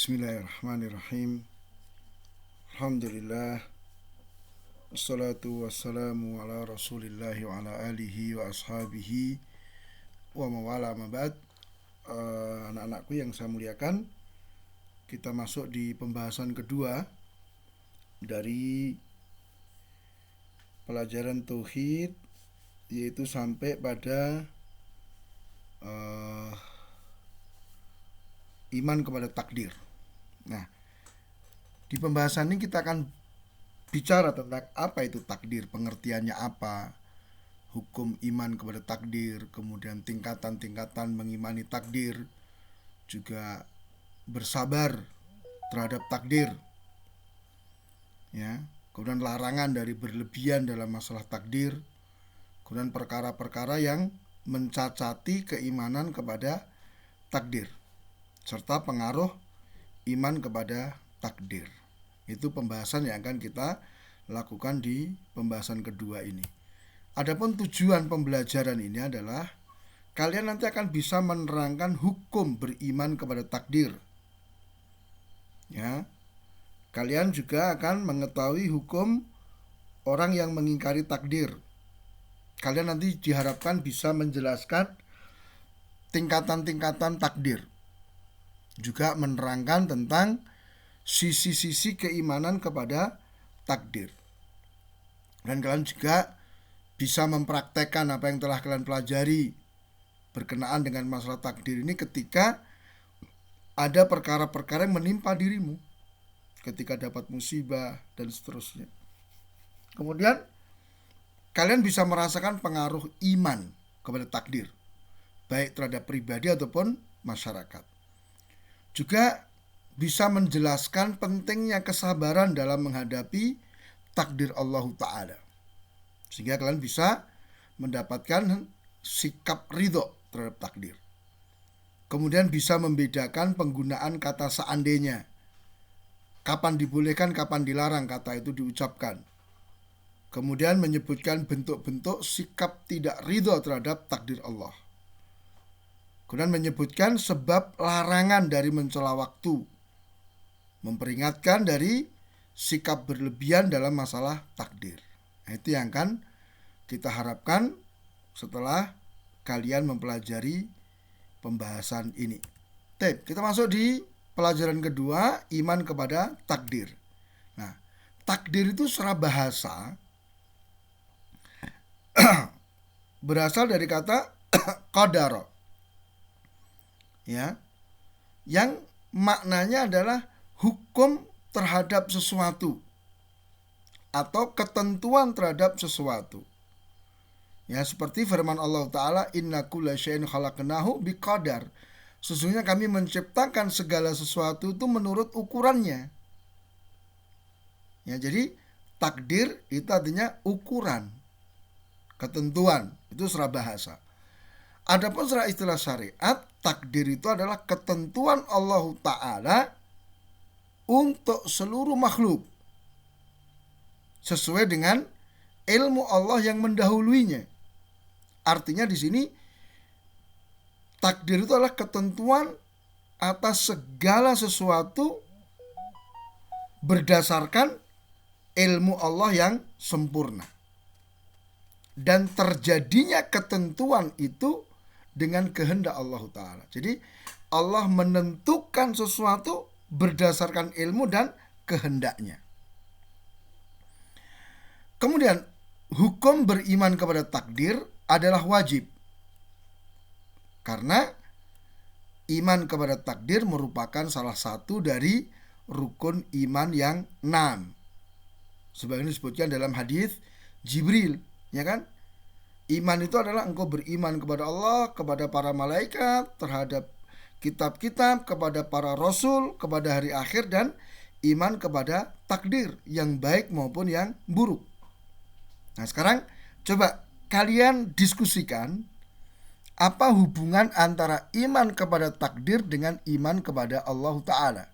Bismillahirrahmanirrahim. Alhamdulillah. Wassalatu wassalamu ala rasulillah wa ala alihi wa ashabihi wa mawala mabad. Anak-anakku yang saya muliakan, kita masuk di pembahasan kedua dari pelajaran tauhid, yaitu sampai pada iman kepada takdir. Nah, di pembahasan ini kita akan bicara tentang apa itu takdir, pengertiannya apa, hukum iman kepada takdir, kemudian tingkatan-tingkatan mengimani takdir, juga bersabar terhadap takdir, ya. Kemudian larangan dari berlebihan dalam masalah takdir, kemudian perkara-perkara yang mencacati keimanan kepada takdir, serta pengaruh iman kepada takdir. Itu pembahasan yang akan kita lakukan di pembahasan kedua ini. Adapun tujuan pembelajaran ini adalah kalian nanti akan bisa menerangkan hukum beriman kepada takdir. Ya. Kalian juga akan mengetahui hukum orang yang mengingkari takdir. Kalian nanti diharapkan bisa menjelaskan tingkatan-tingkatan takdir, juga menerangkan tentang sisi-sisi keimanan kepada takdir. Dan kalian juga bisa mempraktekkan apa yang telah kalian pelajari berkenaan dengan masalah takdir ini ketika ada perkara-perkara yang menimpa dirimu, ketika dapat musibah dan seterusnya. Kemudian kalian bisa merasakan pengaruh iman kepada takdir, baik terhadap pribadi ataupun masyarakat. Juga bisa menjelaskan pentingnya kesabaran dalam menghadapi takdir Allah Ta'ala, sehingga kalian bisa mendapatkan sikap ridho terhadap takdir. Kemudian bisa membedakan penggunaan kata seandainya, kapan dibolehkan, kapan dilarang kata itu diucapkan. Kemudian menyebutkan bentuk-bentuk sikap tidak ridho terhadap takdir Allah. Kemudian menyebutkan sebab larangan dari mencela waktu, memperingatkan dari sikap berlebihan dalam masalah takdir. Nah, itu yang akan kita harapkan setelah kalian mempelajari pembahasan ini. Kita masuk di pelajaran kedua, iman kepada takdir. Nah, takdir itu secara bahasa berasal dari kata qadar, ya, yang maknanya adalah hukum terhadap sesuatu atau ketentuan terhadap sesuatu. Ya, seperti firman Allah Ta'ala, inna kulla syai'in khalaqnahu biqadar. Sesungguhnya kami menciptakan segala sesuatu itu menurut ukurannya. Ya, jadi takdir itu artinya ukuran, ketentuan, itu secara bahasa. Adapun secara istilah syariat, takdir itu adalah ketentuan Allah Ta'ala untuk seluruh makhluk sesuai dengan ilmu Allah yang mendahuluinya. Artinya di sini takdir itu adalah ketentuan atas segala sesuatu berdasarkan ilmu Allah yang sempurna. Dan terjadinya ketentuan itu dengan kehendak Allah Ta'ala. Jadi Allah menentukan sesuatu berdasarkan ilmu dan kehendaknya. Kemudian hukum beriman kepada takdir adalah wajib, karena iman kepada takdir merupakan salah satu dari rukun iman yang 6. Sebagaimana disebutkan dalam hadis Jibril, ya kan? Iman itu adalah engkau beriman kepada Allah, kepada para malaikat, terhadap kitab-kitab, kepada para rasul, kepada hari akhir, dan iman kepada takdir yang baik maupun yang buruk. Nah, sekarang coba kalian diskusikan apa hubungan antara iman kepada takdir dengan iman kepada Allah Ta'ala.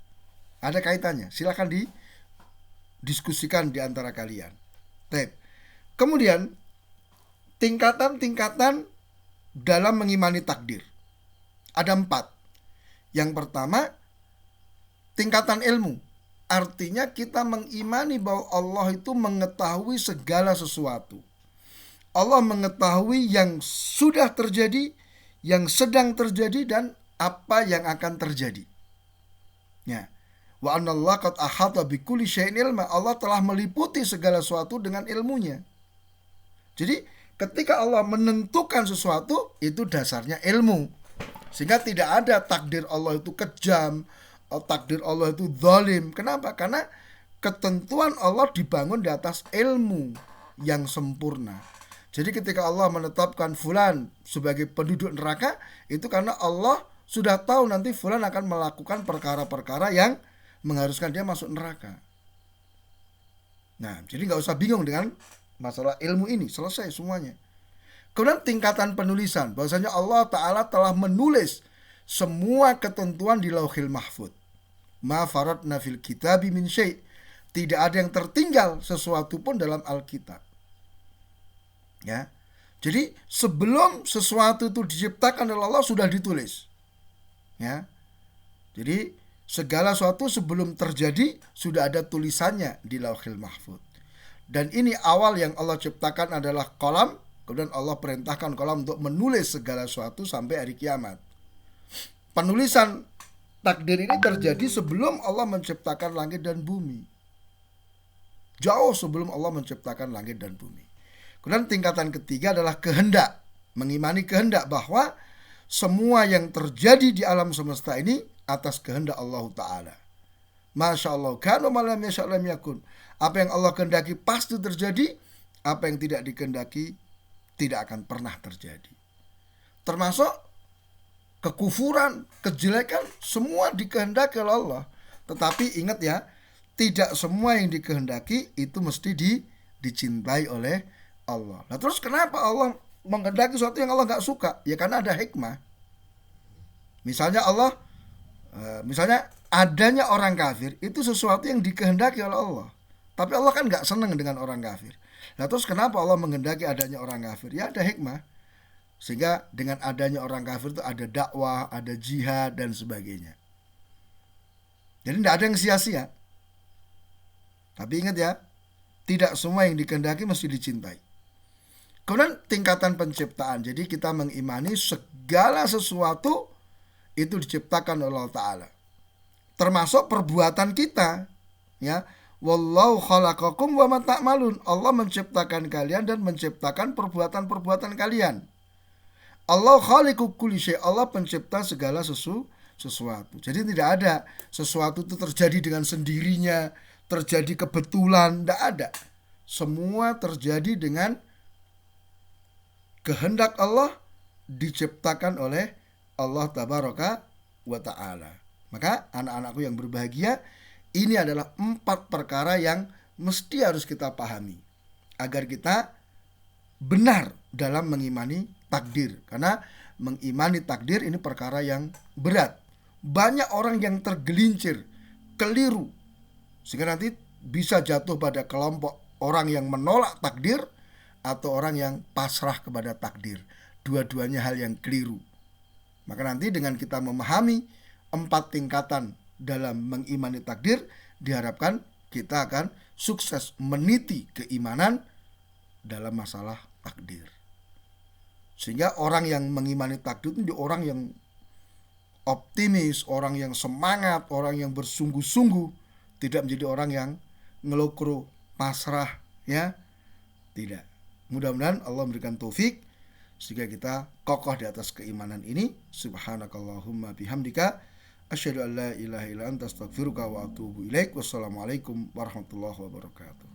Ada kaitannya, silakan didiskusikan di antara kalian. Kemudian tingkatan-tingkatan dalam mengimani takdir ada 4. Yang pertama, tingkatan ilmu. Artinya kita mengimani bahwa Allah itu mengetahui segala sesuatu. Allah mengetahui yang sudah terjadi, yang sedang terjadi, dan apa yang akan terjadi. Ya. Wa anallah qad ahata bikulli syai'in ilma. Allah telah meliputi segala sesuatu dengan ilmunya. Jadi ketika Allah menentukan sesuatu, itu dasarnya ilmu. Sehingga tidak ada takdir Allah itu kejam, takdir Allah itu zalim. Kenapa? Karena ketentuan Allah dibangun di atas ilmu yang sempurna. Jadi ketika Allah menetapkan fulan sebagai penduduk neraka, itu karena Allah sudah tahu nanti fulan akan melakukan perkara-perkara yang mengharuskan dia masuk neraka. Nah, jadi nggak usah bingung dengan masalah ilmu ini, selesai semuanya. Kemudian tingkatan penulisan, bahwasanya Allah Ta'ala telah menulis semua ketentuan di Lauhil Mahfuz. Ma faradna fil kitabi min syai'. Tidak ada yang tertinggal sesuatu pun dalam Alkitab. Ya. Jadi sebelum sesuatu itu diciptakan oleh Allah sudah ditulis. Ya. Jadi segala sesuatu sebelum terjadi sudah ada tulisannya di Lauhil Mahfuz. Dan ini awal yang Allah ciptakan adalah qalam. Kemudian Allah perintahkan qalam untuk menulis segala sesuatu sampai hari kiamat. Penulisan takdir ini terjadi sebelum Allah menciptakan langit dan bumi. Jauh sebelum Allah menciptakan langit dan bumi. Kemudian tingkatan ketiga adalah kehendak. Mengimani kehendak bahwa semua yang terjadi di alam semesta ini atas kehendak Allah Ta'ala. Masya Allah, kana ma lam yasha' lam yakun. Apa yang Allah kehendaki pasti terjadi, apa yang tidak dikehendaki tidak akan pernah terjadi. Termasuk kekufuran, kejelekan, semua dikehendaki oleh Allah. Tetapi ingat ya, tidak semua yang dikehendaki itu mesti dicintai oleh Allah. Nah terus kenapa Allah menghendaki sesuatu yang Allah gak suka? Ya karena ada hikmah. Misalnya adanya orang kafir itu sesuatu yang dikehendaki oleh Allah. Tapi Allah kan gak senang dengan orang kafir. Nah terus kenapa Allah menghendaki adanya orang kafir? Ya ada hikmah. Sehingga dengan adanya orang kafir itu ada dakwah, ada jihad dan sebagainya. Jadi tidak ada yang sia-sia. Tapi ingat ya, tidak semua yang dikehendaki mesti dicintai. Kemudian tingkatan penciptaan. Jadi kita mengimani segala sesuatu itu diciptakan oleh Allah Ta'ala. Termasuk perbuatan kita. Ya, wallahu khalaqakum wa ma ta'malun. Allah menciptakan kalian dan menciptakan perbuatan-perbuatan kalian. Allah khaliqu kulli syai'. Allah pencipta segala sesuatu. Jadi tidak ada sesuatu itu terjadi dengan sendirinya, terjadi kebetulan, tidak ada. Semua terjadi dengan kehendak Allah, diciptakan oleh Allah Tabaraka wa Ta'ala. Maka anak-anakku yang berbahagia, ini adalah 4 perkara yang mesti harus kita pahami agar kita benar dalam mengimani takdir. Karena mengimani takdir ini perkara yang berat. Banyak orang yang tergelincir, keliru, sehingga nanti bisa jatuh pada kelompok orang yang menolak takdir atau orang yang pasrah kepada takdir. Dua-duanya hal yang keliru. Maka nanti dengan kita memahami 4 tingkatan dalam mengimani takdir, diharapkan kita akan sukses meniti keimanan dalam masalah takdir. Sehingga orang yang mengimani takdir itu orang yang optimis, orang yang semangat, orang yang bersungguh-sungguh, tidak menjadi orang yang ngelokro, pasrah, ya. Tidak. Mudah-mudahan Allah memberikan taufik sehingga kita kokoh di atas keimanan ini. Subhanakallahumma bihamdika asyhadu an la ilaha illa anta astaghfiruka wa atubu ilaik. Wassalamualaikum warahmatullahi wabarakatuh.